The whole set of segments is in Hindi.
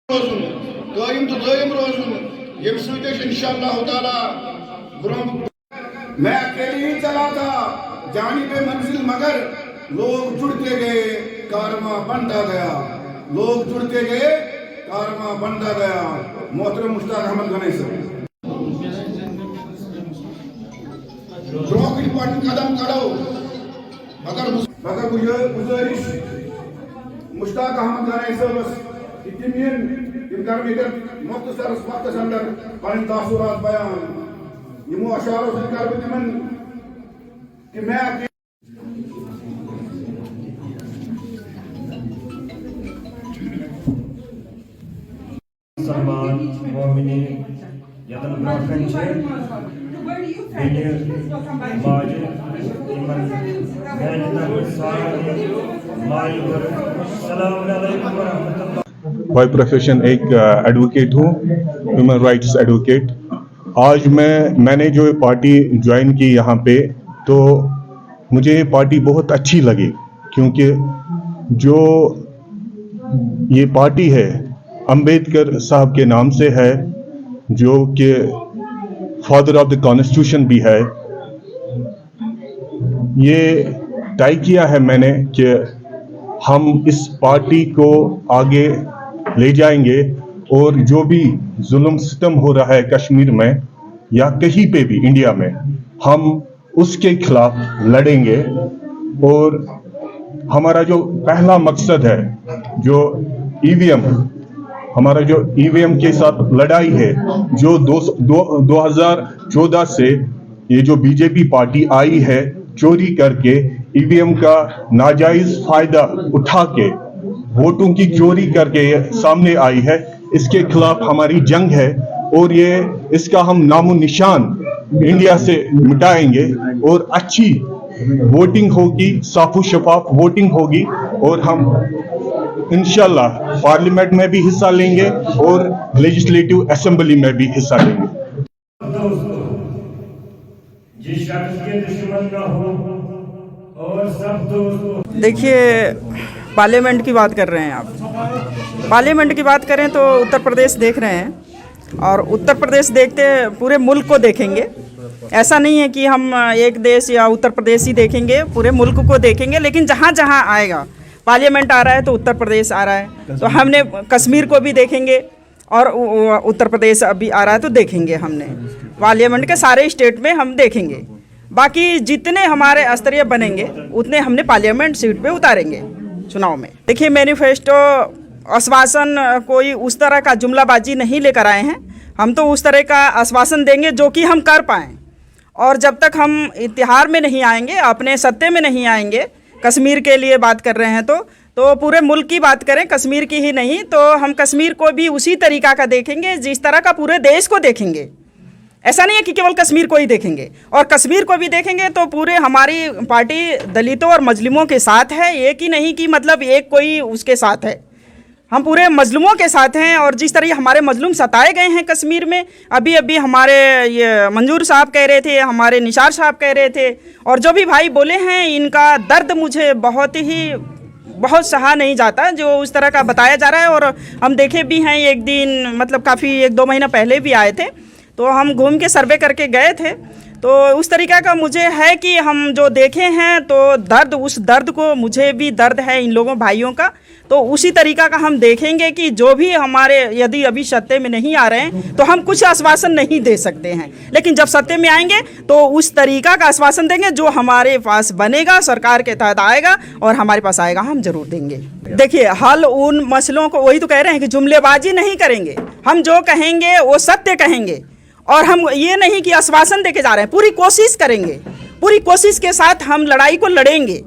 कायम तो दायम रोजुन ये इंशाअल्लाह ताला। मैं अकेले ही चला था जानिबे मंजिल, मगर लोग जुड़ते गए कारवां बनता गया, लोग जुड़ते गए कारवां बनता गया। मोहतरम मुश्ताक अहमद गनी साहब ब्रोकन पार्टी कदम करो, मगर गुजारिश मुश्ताक अहमद गनी साहब तिम कर मुख्तसर वक्त अंदर पन तासुरात बयान यमो अशारों से कर तिमन कि मैं Salman Momini Yatan Brakanche Bini Maje Iman Gaitan Sari Maigur Assalamu alaikum wa rahmatullah। By profession एक एडवोकेट हूँ, ह्यूमन राइट्स एडवोकेट। आज मैंने जो पार्टी ज्वाइन की यहाँ पे, तो मुझे ये पार्टी बहुत अच्छी लगी, क्योंकि जो ये पार्टी है अंबेडकर साहब के नाम से है, जो कि फादर ऑफ द कॉन्स्टिट्यूशन भी है। ये तय किया है मैंने कि हम इस पार्टी को आगे ले जाएंगे और जो भी जुल्म सितम हो रहा है कश्मीर में या कहीं पे भी इंडिया में, हम उसके खिलाफ लड़ेंगे। और हमारा जो पहला मकसद है, जो ईवीएम, हमारा जो ईवीएम के साथ लड़ाई है, जो 2014 से ये जो बीजेपी पार्टी आई है चोरी करके ईवीएम का नाजायज फायदा उठा के वोटों की चोरी करके सामने आई है, इसके खिलाफ हमारी जंग है। और ये इसका हम नामो निशान इंडिया से मिटाएंगे और अच्छी वोटिंग होगी, साफो शफाफ वोटिंग होगी, और हम इंशाल्लाह पार्लियामेंट में भी हिस्सा लेंगे और लेजिस्लेटिव असेंबली में भी हिस्सा लेंगे। जिस शख्स के दुश्मन ना हो और सब दोस्त। देखिए, पार्लियामेंट की बात कर रहे हैं आप। पार्लियामेंट की बात करें तो उत्तर प्रदेश देख रहे हैं, और उत्तर प्रदेश देखते पूरे मुल्क को देखेंगे। ऐसा नहीं है कि हम एक देश या उत्तर प्रदेश ही देखेंगे, पूरे मुल्क को देखेंगे। लेकिन जहाँ जहाँ आएगा, पार्लियामेंट आ रहा है तो उत्तर प्रदेश आ रहा है, तो हमने कश्मीर को भी देखेंगे, और उत्तर प्रदेश अभी आ रहा है तो देखेंगे। हमने पार्लियामेंट के सारे स्टेट में हम देखेंगे। बाकी जितने हमारे स्तरीय बनेंगे उतने हमने पार्लियामेंट सीट पे उतारेंगे चुनाव में। देखिए, मैनिफेस्टो आश्वासन कोई उस तरह का जुमलाबाजी नहीं लेकर आए हैं। हम तो उस तरह का आश्वासन देंगे जो कि हम कर पाएँ, और जब तक हम इतिहार में नहीं आएंगे, अपने सत्ते में नहीं आएंगे, कश्मीर के लिए बात कर रहे हैं तो पूरे मुल्क की बात करें, कश्मीर की ही नहीं, तो हम कश्मीर को भी उसी तरीक़ा का देखेंगे जिस तरह का पूरे देश को देखेंगे। ऐसा नहीं है कि केवल कश्मीर को ही देखेंगे, और कश्मीर को भी देखेंगे तो पूरे हमारी पार्टी दलितों और मजलूमों के साथ है। एक ही नहीं कि मतलब एक कोई उसके साथ है, हम पूरे मजलूमों के साथ हैं। और जिस तरह हमारे मजलूम सताए गए हैं कश्मीर में, अभी अभी हमारे ये मंजूर साहब कह रहे थे, हमारे निसार साहब कह रहे थे, और जो भी भाई बोले हैं, इनका दर्द मुझे बहुत सहा नहीं जाता, जो उस तरह का बताया जा रहा है। और हम देखे भी हैं, एक दिन मतलब काफ़ी 1-2 महीना पहले भी आए थे, तो हम घूम के सर्वे करके गए थे। तो उस तरीक़ा का मुझे है कि हम जो देखे हैं, तो उस दर्द को मुझे भी दर्द है इन लोगों भाइयों का, तो उसी तरीक़ा का हम देखेंगे कि जो भी हमारे यदि अभी सत्ते में नहीं आ रहे हैं तो हम कुछ आश्वासन नहीं दे सकते हैं, लेकिन जब सत्ते में आएंगे तो उस तरीक़ा का आश्वासन देंगे जो हमारे पास बनेगा, सरकार के तहत आएगा और हमारे पास आएगा, हम ज़रूर देंगे। देखिए, हल उन मसलों को, वही तो कह रहे हैं कि जुमलेबाजी नहीं करेंगे, हम जो कहेंगे वो सत्य कहेंगे, और हम ये नहीं कि आश्वासन देके जा रहे हैं, पूरी कोशिश करेंगे, पूरी कोशिश के साथ हम लड़ाई को लड़ेंगे।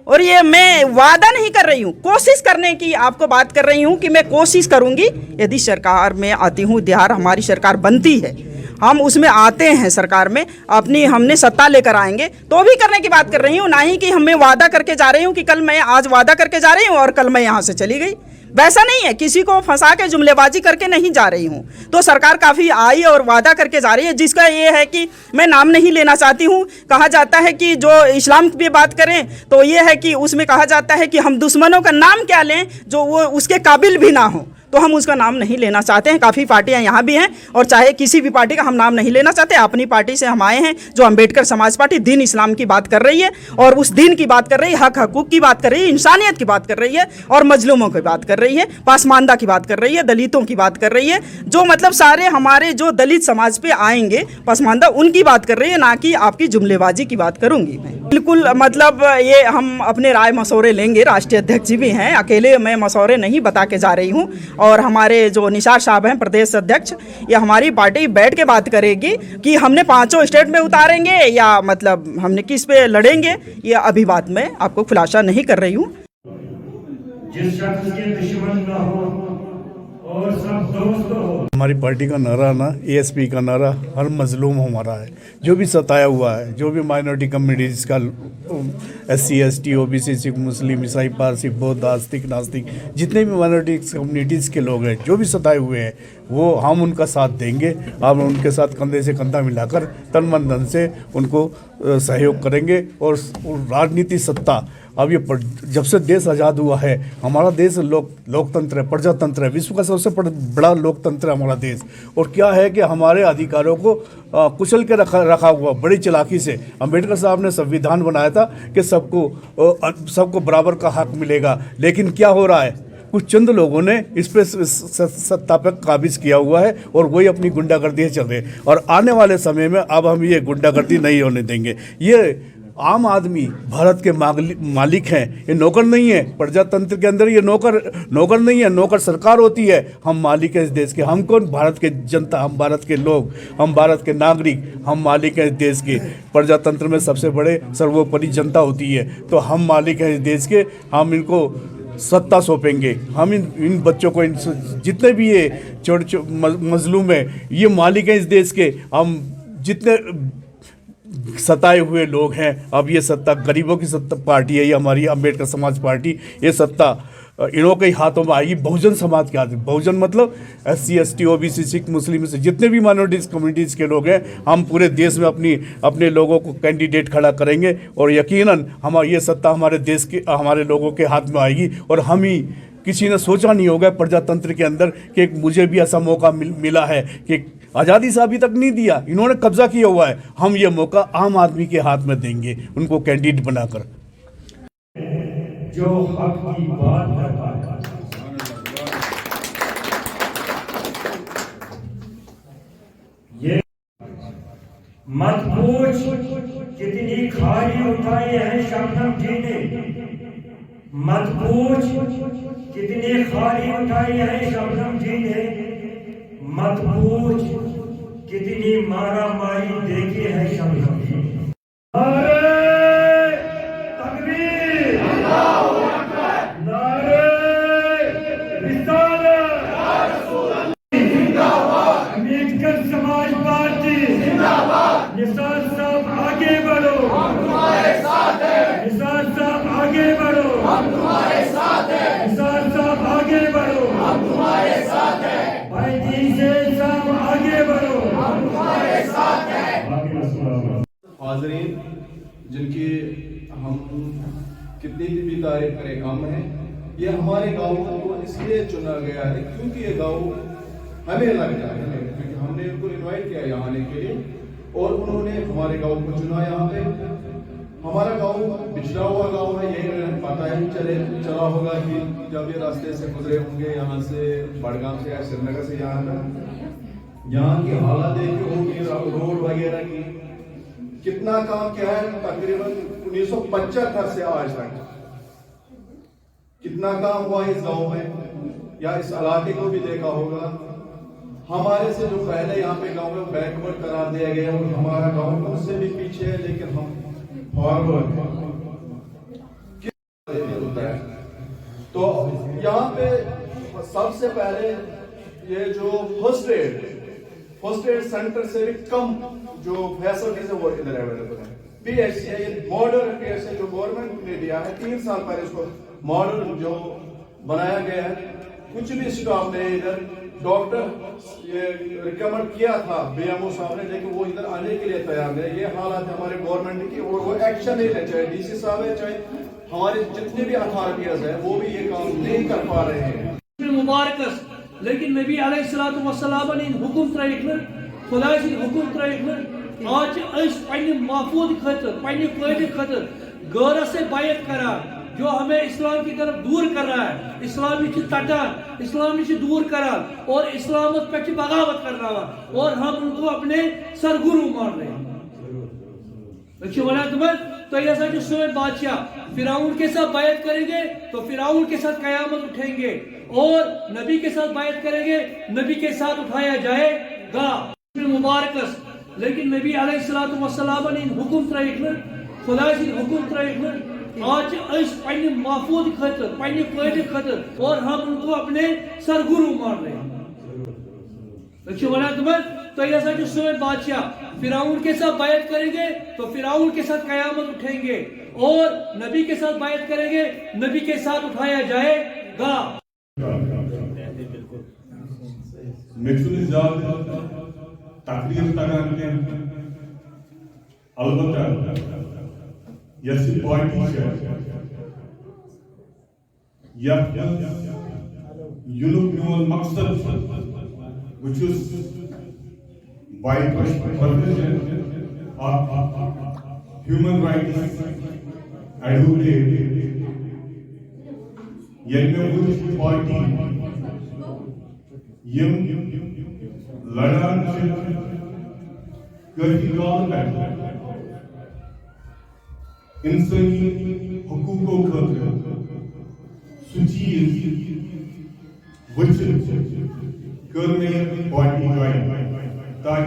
और ये मैं वादा नहीं कर रही हूँ, कोशिश करने की आपको बात कर रही हूँ कि मैं कोशिश करूँगी। यदि सरकार में आती हूँ, बिहार हमारी सरकार बनती है, हम उसमें आते हैं सरकार में, अपनी हमने सत्ता लेकर आएंगे, तो भी करने की बात कर रही हूँ। ना ही कि हमें वादा करके जा रही हूँ कि कल मैं आज वादा करके जा रही हूँ और कल मैं यहाँ से चली गई, वैसा नहीं है। किसी को फंसा के जुमलेबाजी करके नहीं जा रही हूँ। तो सरकार काफ़ी आई और वादा करके जा रही है, जिसका ये है कि मैं नाम नहीं लेना चाहती हूँ। कहा जाता है कि जो इस्लाम की बात करें तो ये है कि उसमें कहा जाता है कि हम दुश्मनों का नाम क्या लें जो वो उसके काबिल भी ना हो। तो हम उसका नाम नहीं लेना चाहते हैं। काफ़ी पार्टियां यहाँ भी हैं और चाहे किसी भी पार्टी का हम नाम नहीं लेना चाहते। अपनी पार्टी से हम आए हैं जो अम्बेडकर समाज पार्टी दीन इस्लाम की बात कर रही है और उस दीन की बात कर रही है, हक हकूक़ की बात कर रही है, इंसानियत की बात कर रही है और मजलूमों की बात कर रही है, पासमानदा की बात कर रही है, दलितों की बात कर रही है। जो मतलब सारे हमारे जो दलित समाज पे आएंगे पासमानदा, उनकी बात कर रही है, ना कि आपकी जुमलेबाजी की बात करूंगी मैं। बिल्कुल मतलब ये हम अपने राय मशवरे लेंगे। राष्ट्रीय अध्यक्ष जी भी हैं, अकेले मैं मशवरे नहीं बता के जा रही हूँ। और हमारे जो निसार साहब हैं प्रदेश अध्यक्ष, ये हमारी पार्टी बैठ के बात करेगी कि हमने 5 स्टेट में उतारेंगे या मतलब हमने किस पे लड़ेंगे, ये अभी बात मैं आपको खुलासा नहीं कर रही हूँ। जिस शख्स के दुश्मन न हो और सब दोस्त हो। हमारी पार्टी का नारा ना एएसपी का नारा हर मजलूम हमारा है, जो भी सताया हुआ है, जो भी माइनॉरिटी कम्युनिटीज़ का SC ST OBC सिख मुस्लिम ईसाई पारसी बौद्ध आस्तिक नास्तिक जितने भी माइनॉरिटी कम्युनिटीज़ के लोग हैं, जो भी सताए हुए हैं, वो हम उनका साथ देंगे। हम उनके साथ कंधे से कंधा मिलाकर तन मन धन से उनको सहयोग करेंगे। और राजनीति सत्ता अब ये जब से देश आज़ाद हुआ है, हमारा देश लोकतंत्र है, प्रजातंत्र है, विश्व का सबसे बड़ा लोकतंत्र है हमारा देश। और क्या है कि हमारे अधिकारों को कुचल के रखा हुआ बड़ी चालाकी से। अम्बेडकर साहब ने संविधान बनाया था कि सबको बराबर का हक मिलेगा, लेकिन क्या हो रहा है, कुछ चंद लोगों ने इस पर सत्ता पर काबिज किया हुआ है और वही अपनी गुंडागर्दी चल रही है। और आने वाले समय में अब हम ये गुंडागर्दी नहीं होने देंगे। ये आम आदमी भारत के मालिक हैं, ये नौकर नहीं है। प्रजातंत्र के अंदर ये नौकर नहीं है, नौकर सरकार होती है। हम मालिक हैं इस देश के। हम कौन? भारत के जनता, हम भारत के लोग, हम भारत के नागरिक, हम मालिक हैं इस देश के। प्रजातंत्र में सबसे बड़े सर्वोपरि जनता होती है, तो हम मालिक हैं इस देश के। हम इनको सत्ता सौंपेंगे। हम इन बच्चों को, जितने भी ये छोटे मजलूम हैं, ये मालिक हैं इस देश के। हम जितने सताए हुए लोग हैं, अब ये सत्ता गरीबों की सत्ता पार्टी है, ये हमारी अम्बेडकर समाज पार्टी। ये सत्ता इन्हों के हाथों में आएगी, बहुजन समाज के हाथ में। बहुजन मतलब SC ST OBC सिख मुस्लिम से जितने भी माइनॉरिटीज़ कम्युनिटीज़ के लोग हैं, हम पूरे देश में अपने लोगों को कैंडिडेट खड़ा करेंगे। और यकीनन हमारी ये सत्ता हमारे देश के, हमारे लोगों के हाथ में आएगी। और हम ही, किसी ने सोचा नहीं होगा प्रजातंत्र के अंदर कि मुझे भी ऐसा मौका मिला है कि आज़ादी से अभी तक नहीं दिया, इन्होंने कब्जा किया हुआ है। हम ये मौका आम आदमी के हाथ में देंगे, उनको कैंडिडेट बनाकर। जो हक की बात करता है, ये मत पूछ कितनी खारी उठाई है शबनम जी ने। मत पूछ कितनी खारी उठाई है शबनम जी ने। मत पूछ कितनी मारा मारी देखी है शबनम जी ने। अम्बेडकर समाज पार्टी जिंदाबाद। निसार साहब आगे बढ़ो, हम तुम्हारे साथ हैं। निसार साहब आगे बढ़ो, हम तुम्हारे साथ हैं। निसार साहब आगे बढ़ो, हम तुम्हारे साथ हैं। भाई जी साहब आगे बढ़ो, हम तुम्हारे साथ हैं। हाज़रीन, जिनकी हम कितनी भी तारीफ करें कम है। ये हमारे गाँव को इसलिए चुना गया है क्योंकि ये गाँव हमें लगता है, क्योंकि हमने उनको इनवाइट किया यहाँ आने के लिए और उन्होंने हमारे गांव को चुना। यहाँ पे हमारा गांव पिछड़ा हुआ गांव है, ये पता ही चला होगा कि जब ये रास्ते से गुजरे होंगे यहाँ से बड़गाम से या श्रीनगर से यहाँ की हालत देखी होगी, रोड वगैरह की कितना काम किया है। तकरीबन 1975 से आज तक कितना काम हुआ इस गाँव में, या इस इलाके को भी देखा होगा। हमारे से जो पहले यहाँ पे गांव में बैकवर्ड करार दिया गया और हमारा गांव उससे भी पीछे है, लेकिन हम फॉरवर्ड होता है। तो यहाँ पे सबसे पहले ये जो फर्स्ट एड सेंटर से भी कम जो फैसिलिटीज है वो इधर अवेलेबल है। PHC है, ये मॉडल PHC जो गवर्नमेंट ने दिया है 3 साल पहले, इसको मॉडल जो बनाया गया है। कुछ भी स्टाफ ने इधर, डॉक्टर ये रिकमेंड किया था BMO साहब ने, लेकिन वो इधर आने के लिए तैयार नहीं। ये हालात हमारे गवर्नमेंट की और वो एक्शन नहीं ले, चाहे DC साहब है, चाहे हमारे जितने भी अथॉरिटीज है, वो भी ये काम नहीं कर पा रहे हैं। मुबारक लेकिन नबी अलैहिस्सलातु वस्सलाम इन हुकुम त्रयिक खुदा सिंह हुकुम त्रयिक आज पन्ने महफूज खतर पन्ने फायदे खतर गौर से बायत करा जो हमें इस्लाम की तरफ दूर कर रहा है, इस्लामी की तटान इस्लामी से दूर करा और इस्लाम पे बगावत कर रहा है और हम उनको अपने सरगुरु मान रहे हैं। तो ऐसा जो सोए बादशाह फिराउन के साथ बायत करेंगे तो फिराउन के साथ कयामत उठेंगे और नबी के साथ बायत करेंगे नबी के साथ उठाया जाएगा मुबारकस। लेकिन नबी अलैहिस्सलातु वस्सलाम इन हुकुम त्रयिक खुदा सिंह हुकुम त्रयिक आज पन्ने महफूज खतर पन्ने फायदे खतर और हम उनको अपने सरगुरु मान रहे हैं। तो ऐसा जो सोए बादशाह फिराउन के साथ बायत करेंगे तो फिराउन के साथ कयामत उठेंगे और नबी के साथ बायत करेंगे नबी के साथ उठाया जाएगा। यह पार्टी मकसद by provision of human rights advocate Yellow Party Yem Ladan Kartikal इंसानी हुकूकों खतर सुचीज वचन करने पार्टी ज्वाइन